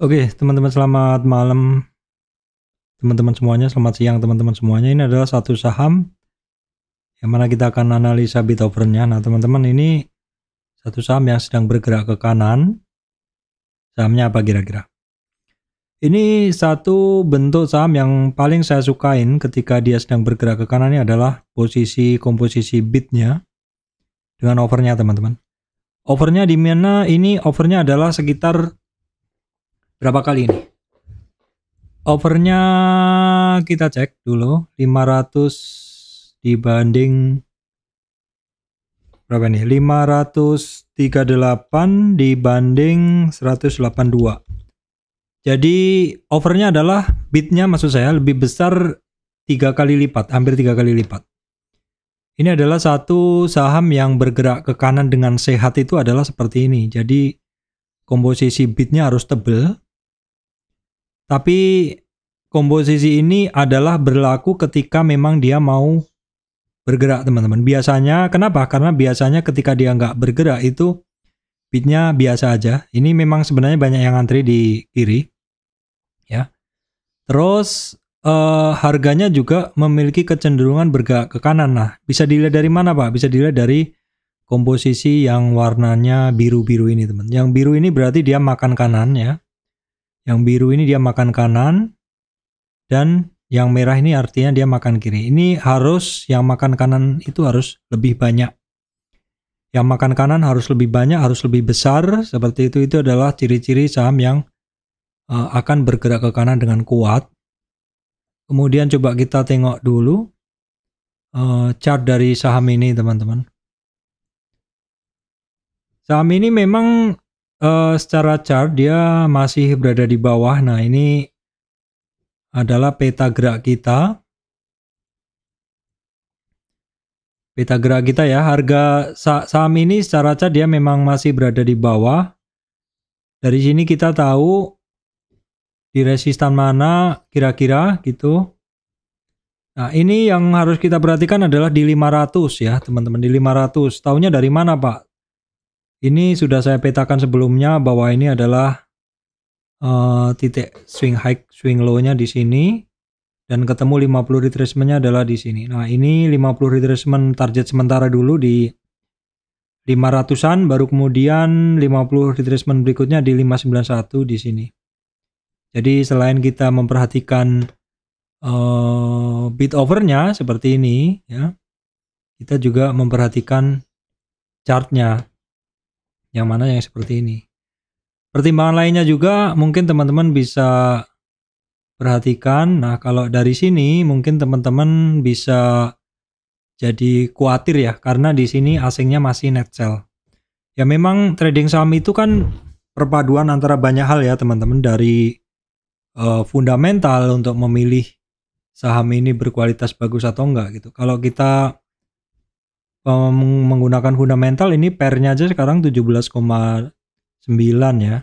Oke, teman-teman selamat malam teman-teman semuanya, selamat siang teman-teman semuanya. Ini adalah satu saham yang mana kita akan analisa bid offernya. Nah, teman-teman ini satu saham yang sedang bergerak ke kanan. Sahamnya apa kira-kira? Ini satu bentuk saham yang paling saya sukain ketika dia sedang bergerak ke kanan ini adalah komposisi bidnya dengan offernya teman-teman. Offernya di mana ini offernya adalah sekitar berapa kali ini? Overnya kita cek dulu 500 dibanding berapa nih? 538 dibanding 182. Jadi overnya adalah bidnya maksud saya lebih besar 3 kali lipat, hampir 3 kali lipat. Ini adalah satu saham yang bergerak ke kanan dengan sehat itu adalah seperti ini. Jadi komposisi bidnya harus tebal. Tapi komposisi ini adalah berlaku ketika memang dia mau bergerak teman-teman. Biasanya, kenapa? Karena biasanya ketika dia nggak bergerak itu bidnya biasa aja. Ini memang sebenarnya banyak yang antri di kiri. Ya. Terus harganya juga memiliki kecenderungan bergerak ke kanan. Nah, bisa dilihat dari mana Pak? Bisa dilihat dari komposisi yang warnanya biru-biru ini teman. Yang biru ini berarti dia makan kanan ya. Yang biru ini dia makan kanan, dan yang merah ini artinya dia makan kiri. Ini harus yang makan kanan itu harus lebih banyak. Yang makan kanan harus lebih banyak, harus lebih besar. Seperti itu adalah ciri-ciri saham yang akan bergerak ke kanan dengan kuat. Kemudian coba kita tengok dulu chart dari saham ini teman-teman. Saham ini memang secara chart dia masih berada di bawah. Nah, ini adalah peta gerak kita. Peta gerak kita ya, harga saham ini secara chart dia memang masih berada di bawah. Dari sini kita tahu di resistan mana kira-kira gitu. Nah, ini yang harus kita perhatikan adalah di 500 ya, teman-teman, di 500. Taunya dari mana, Pak? Ini sudah saya petakan sebelumnya bahwa ini adalah titik swing high, swing low-nya di sini, dan ketemu 50 retracement-nya adalah di sini. Nah, ini 50 retracement target sementara dulu di 500-an, baru kemudian 50 retracement berikutnya di 591 di sini. Jadi selain kita memperhatikan bid overnya seperti ini ya, kita juga memperhatikan chartnya yang mana yang seperti ini. Pertimbangan lainnya juga mungkin teman-teman bisa perhatikan. Nah, kalau dari sini mungkin teman-teman bisa jadi khawatir ya, karena di sini asingnya masih net sell. Ya memang trading saham itu kan perpaduan antara banyak hal ya teman-teman, dari fundamental untuk memilih saham ini berkualitas bagus atau enggak gitu. Kalau kita menggunakan fundamental, ini pairnya aja sekarang 17,9 ya,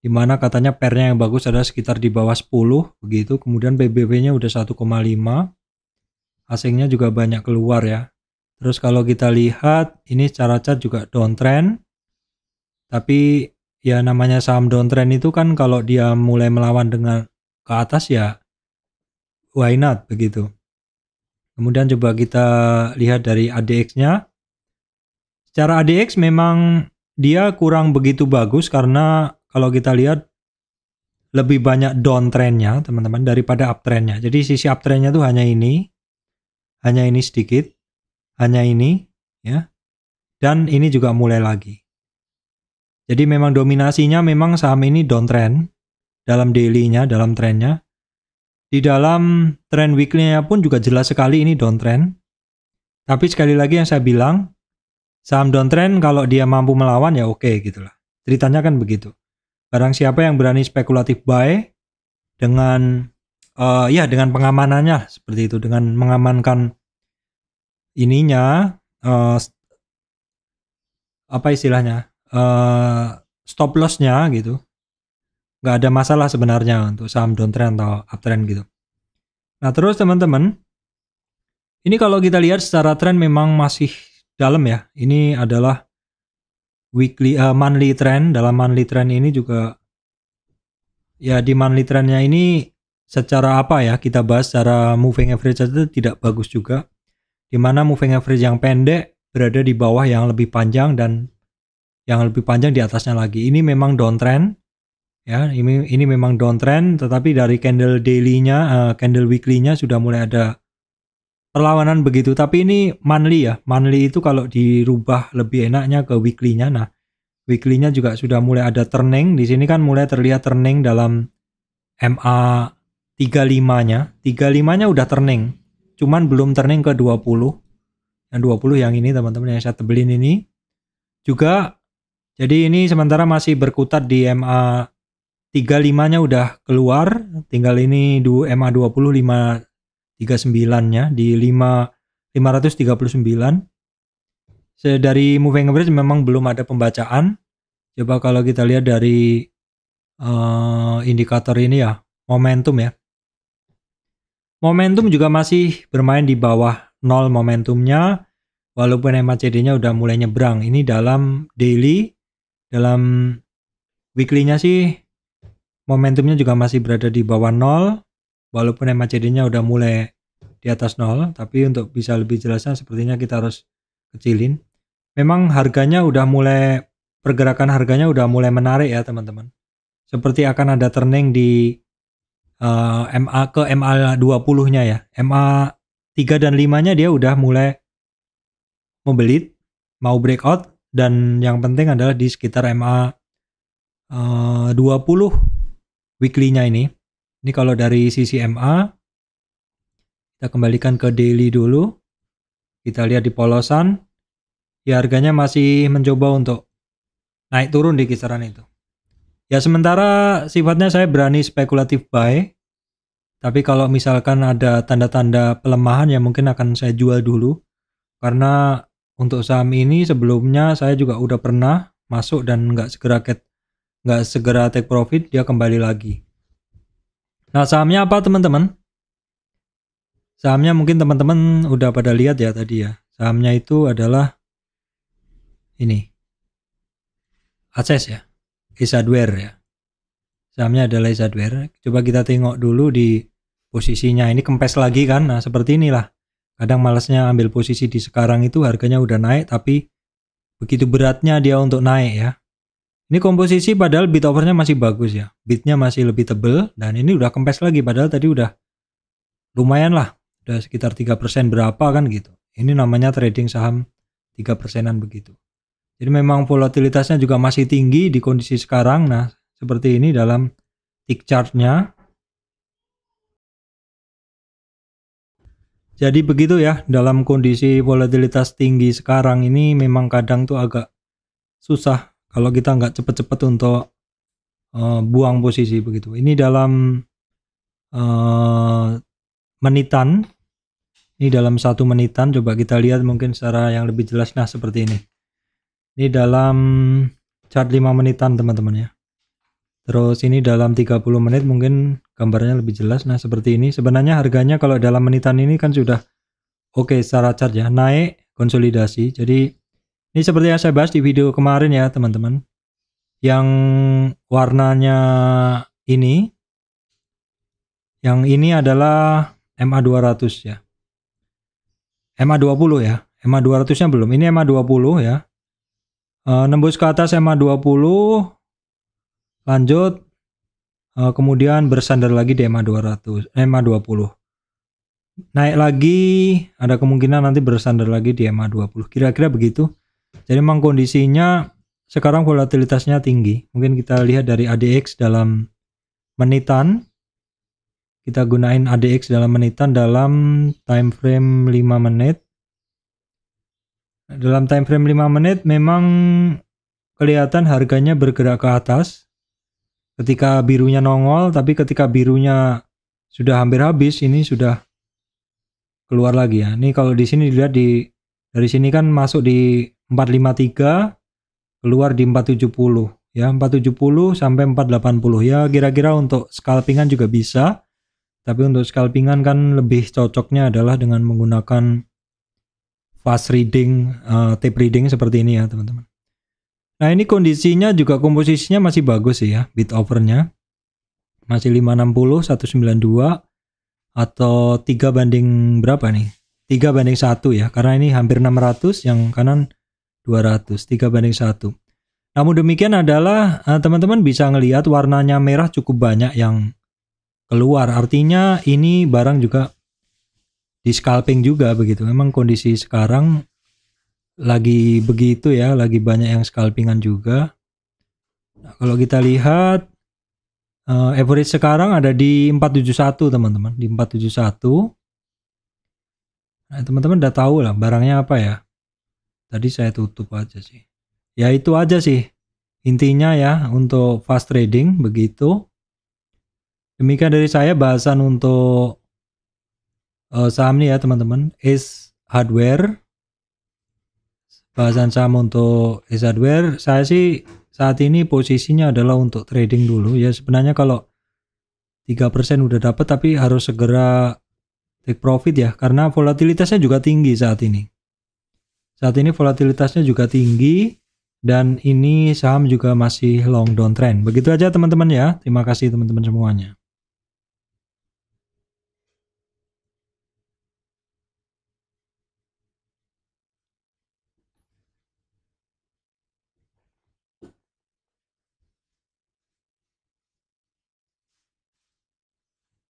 dimana katanya pairnya yang bagus ada sekitar di bawah 10 begitu. Kemudian PBB nya udah 1,5, asingnya juga banyak keluar ya. Terus kalau kita lihat ini secara chart juga downtrend, tapi ya namanya saham downtrend itu kan kalau dia mulai melawan dengan ke atas ya why not begitu. Kemudian coba kita lihat dari ADX-nya. Secara ADX memang dia kurang begitu bagus karena kalau kita lihat lebih banyak downtrend-nya teman-teman daripada uptrend-nya. Jadi sisi uptrend-nya tuh hanya ini sedikit, hanya ini ya. Dan ini juga mulai lagi. Jadi memang dominasinya memang saham ini downtrend dalam daily-nya, dalam trend-nya. Di dalam trend weekly-nya pun juga jelas sekali ini downtrend. Tapi sekali lagi yang saya bilang, saham downtrend kalau dia mampu melawan ya oke gitulah. Ceritanya kan begitu. Barang siapa yang berani spekulatif buy dengan dengan pengamanannya seperti itu, dengan mengamankan ininya apa istilahnya? Stop loss-nya gitu. Nggak ada masalah sebenarnya untuk saham downtrend atau uptrend gitu. Nah, terus teman-teman, ini kalau kita lihat secara trend memang masih dalam ya. Ini adalah monthly trend. Dalam monthly trend ini juga Ya di monthly trendnya ini secara apa ya, kita bahas secara moving average itu tidak bagus juga. Dimana moving average yang pendek berada di bawah yang lebih panjang dan yang lebih panjang di atasnya lagi. Ini memang downtrend ya, ini memang downtrend, tetapi dari candle daily-nya, candle weekly-nya sudah mulai ada perlawanan begitu. Tapi ini monthly ya, monthly itu kalau dirubah lebih enaknya ke weekly-nya. Nah, weekly-nya juga sudah mulai ada turning. Di sini kan mulai terlihat turning dalam MA 35-nya. 35-nya udah turning. Cuman belum turning ke 20. Yang 20 yang ini teman-teman yang saya tebelin ini. Juga jadi ini sementara masih berkutat di MA 35-nya udah keluar, tinggal ini MA 20 539-nya di 539. Dari moving average memang belum ada pembacaan. Coba kalau kita lihat dari indikator ini ya, momentum ya. Momentum juga masih bermain di bawah 0 momentumnya, walaupun MACD-nya udah mulai nyebrang. Ini dalam daily, dalam weekly-nya sih momentumnya juga masih berada di bawah 0, walaupun MACD-nya udah mulai di atas 0, tapi untuk bisa lebih jelasnya sepertinya kita harus kecilin. Memang harganya udah mulai, pergerakan harganya udah mulai menarik ya teman-teman. Seperti akan ada turning di MA ke MA 20-nya ya. MA 3 dan 5-nya dia udah mulai membelit, mau breakout, dan yang penting adalah di sekitar MA 20 weekly-nya ini. Ini kalau dari sisi MA, kita kembalikan ke daily dulu. Kita lihat di polosan, ya harganya masih mencoba untuk naik turun di kisaran itu. Ya sementara sifatnya saya berani spekulatif buy, tapi kalau misalkan ada tanda-tanda pelemahan ya mungkin akan saya jual dulu. Karena untuk saham ini sebelumnya saya juga udah pernah masuk dan nggak segera take profit, dia kembali lagi. Nah sahamnya apa teman-teman? Sahamnya mungkin teman-teman udah pada lihat ya tadi ya. Sahamnya itu adalah ini, Access ya, Ace Hardware ya. Sahamnya adalah Ace Hardware. Coba kita tengok dulu di posisinya. Ini kempes lagi kan. Nah seperti inilah. Kadang malasnya ambil posisi di sekarang itu harganya udah naik, tapi begitu beratnya dia untuk naik ya. Ini komposisi padahal bid overnya masih bagus ya. Bidnya masih lebih tebel dan ini udah kempes lagi padahal tadi udah lumayan lah. Udah sekitar 3% berapa kan gitu. Ini namanya trading saham 3%-an begitu. Jadi memang volatilitasnya juga masih tinggi di kondisi sekarang. Nah seperti ini dalam tick chart-nya. Jadi begitu ya, dalam kondisi volatilitas tinggi sekarang ini memang kadang tuh agak susah kalau kita nggak cepet-cepet untuk buang posisi begitu. Ini dalam menitan, ini dalam 1 menitan, coba kita lihat mungkin secara yang lebih jelas. Nah seperti ini. Ini dalam chart 5 menitan teman-teman ya. Terus ini dalam 30 menit mungkin gambarnya lebih jelas. Nah seperti ini. Sebenarnya harganya kalau dalam menitan ini kan sudah oke secara chart ya. Naik, konsolidasi. Jadi ini seperti yang saya bahas di video kemarin ya teman-teman. Yang warnanya ini. Yang ini adalah MA 200 ya. MA 20 ya. MA 200-nya belum. Ini MA 20 ya. Nembus ke atas MA 20. Lanjut, kemudian bersandar lagi di MA 200, MA 20. Naik lagi, ada kemungkinan nanti bersandar lagi di MA 20. Kira-kira begitu. Jadi memang kondisinya sekarang volatilitasnya tinggi. Mungkin kita lihat dari ADX dalam menitan. Kita gunain ADX dalam menitan dalam time frame 5 menit. Dalam time frame 5 menit memang kelihatan harganya bergerak ke atas. Ketika birunya nongol, tapi ketika birunya sudah hampir habis, ini sudah keluar lagi ya. Ini kalau di sini dilihat dari sini kan masuk di 453, keluar di 470 ya, 470 sampai 480 ya. Kira-kira untuk scalpingan juga bisa. Tapi untuk scalpingan kan lebih cocoknya adalah dengan menggunakan fast reading, tape reading seperti ini ya, teman-teman. Nah ini kondisinya juga komposisinya masih bagus sih ya, bid overnya. masih 560, 192 atau 3 banding berapa nih? 3 banding 1 ya, karena ini hampir 600, yang kanan 200, 3 banding 1. Namun demikian adalah teman-teman bisa ngelihat warnanya merah cukup banyak yang keluar. Artinya ini barang juga di scalping juga begitu. Memang kondisi sekarang lagi begitu ya, lagi banyak yang scalpingan juga. Nah, kalau kita lihat average sekarang ada di 471 teman-teman, di 471. Nah, teman-teman udah tahu lah barangnya apa ya. Tadi saya tutup aja sih. Ya itu aja sih intinya ya untuk fast trading begitu. Demikian dari saya bahasan untuk saham nih ya teman-teman. Ace Hardware. Bahasan saham untuk Ace Hardware. Saya sih saat ini posisinya adalah untuk trading dulu ya. Sebenarnya kalau 3% udah dapat, tapi harus segera take profit ya, karena volatilitasnya juga tinggi saat ini. Saat ini volatilitasnya juga tinggi dan ini saham juga masih long downtrend. Begitu aja teman-teman ya. Terima kasih teman-teman semuanya.